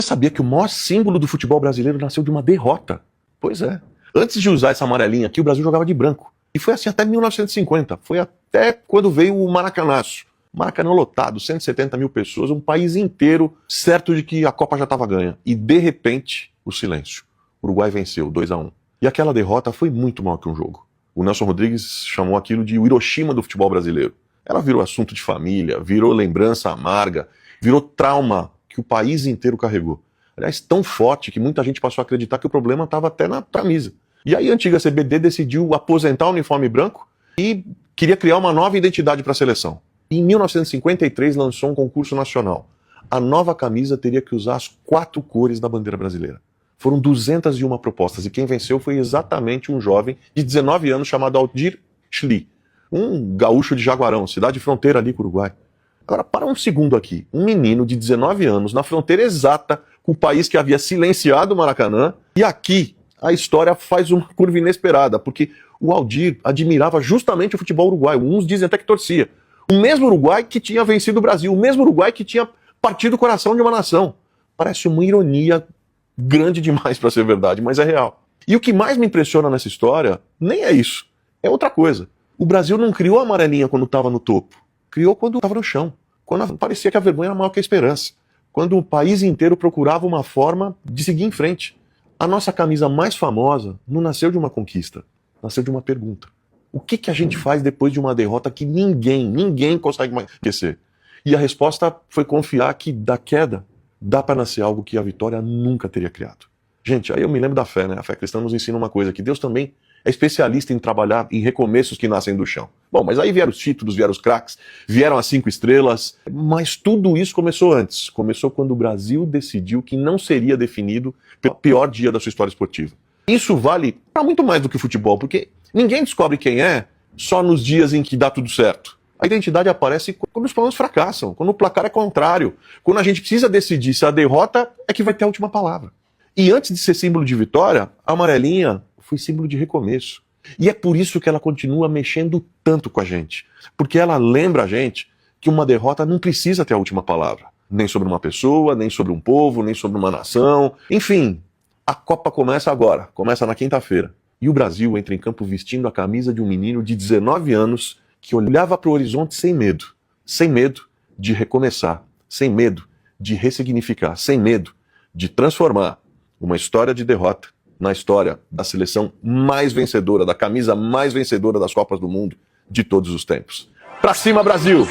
Você sabia que o maior símbolo do futebol brasileiro nasceu de uma derrota? Pois é. Antes de usar essa amarelinha aqui, o Brasil jogava de branco. E foi assim até 1950. Foi até quando veio o Maracanaço. Maracanã lotado, 170 mil pessoas, um país inteiro certo de que a Copa já estava ganha. E de repente, o silêncio. O Uruguai venceu, 2-1. E aquela derrota foi muito maior que um jogo. O Nelson Rodrigues chamou aquilo de o Hiroshima do futebol brasileiro. Ela virou assunto de família, virou lembrança amarga, virou trauma que o país inteiro carregou. Aliás, tão forte que muita gente passou a acreditar que o problema estava até na camisa. E aí a antiga CBD decidiu aposentar o uniforme branco e queria criar uma nova identidade para a seleção. Em 1953 lançou um concurso nacional. A nova camisa teria que usar as 4 cores da bandeira brasileira. Foram 201 propostas e quem venceu foi exatamente um jovem de 19 anos chamado Aldir Schli, um gaúcho de Jaguarão, cidade fronteira ali com o Uruguai. Agora, para um segundo aqui, um menino de 19 anos na fronteira exata com o país que havia silenciado o Maracanã, e aqui a história faz uma curva inesperada, porque o Aldir admirava justamente o futebol uruguaio, uns dizem até que torcia. O mesmo Uruguai que tinha vencido o Brasil, o mesmo Uruguai que tinha partido o coração de uma nação. Parece uma ironia grande demais para ser verdade, mas é real. E o que mais me impressiona nessa história nem é isso, é outra coisa. O Brasil não criou a amarelinha quando estava no topo, criou quando estava no chão, quando parecia que a vergonha era maior que a esperança, quando o país inteiro procurava uma forma de seguir em frente. A nossa camisa mais famosa não nasceu de uma conquista, nasceu de uma pergunta. O que a gente faz depois de uma derrota que ninguém consegue mais esquecer? E a resposta foi confiar que da queda dá para nascer algo que a vitória nunca teria criado. Gente, aí eu me lembro da fé, né? A fé cristã nos ensina uma coisa, que Deus também é especialista em trabalhar em recomeços que nascem do chão. Bom, mas aí vieram os títulos, vieram os craques, vieram as 5 estrelas, mas tudo isso começou antes. Começou quando o Brasil decidiu que não seria definido pelo pior dia da sua história esportiva. Isso vale para muito mais do que o futebol, porque ninguém descobre quem é só nos dias em que dá tudo certo. A identidade aparece quando os planos fracassam, quando o placar é contrário, quando a gente precisa decidir se a derrota é que vai ter a última palavra. E antes de ser símbolo de vitória, a amarelinha foi símbolo de recomeço. E é por isso que ela continua mexendo tanto com a gente. Porque ela lembra a gente que uma derrota não precisa ter a última palavra. Nem sobre uma pessoa, nem sobre um povo, nem sobre uma nação. Enfim, a Copa começa agora, começa na quinta-feira. E o Brasil entra em campo vestindo a camisa de um menino de 19 anos que olhava para o horizonte sem medo de recomeçar, sem medo de ressignificar, sem medo de transformar uma história de derrota na história da seleção mais vencedora, da camisa mais vencedora das Copas do Mundo de todos os tempos. Pra cima, Brasil!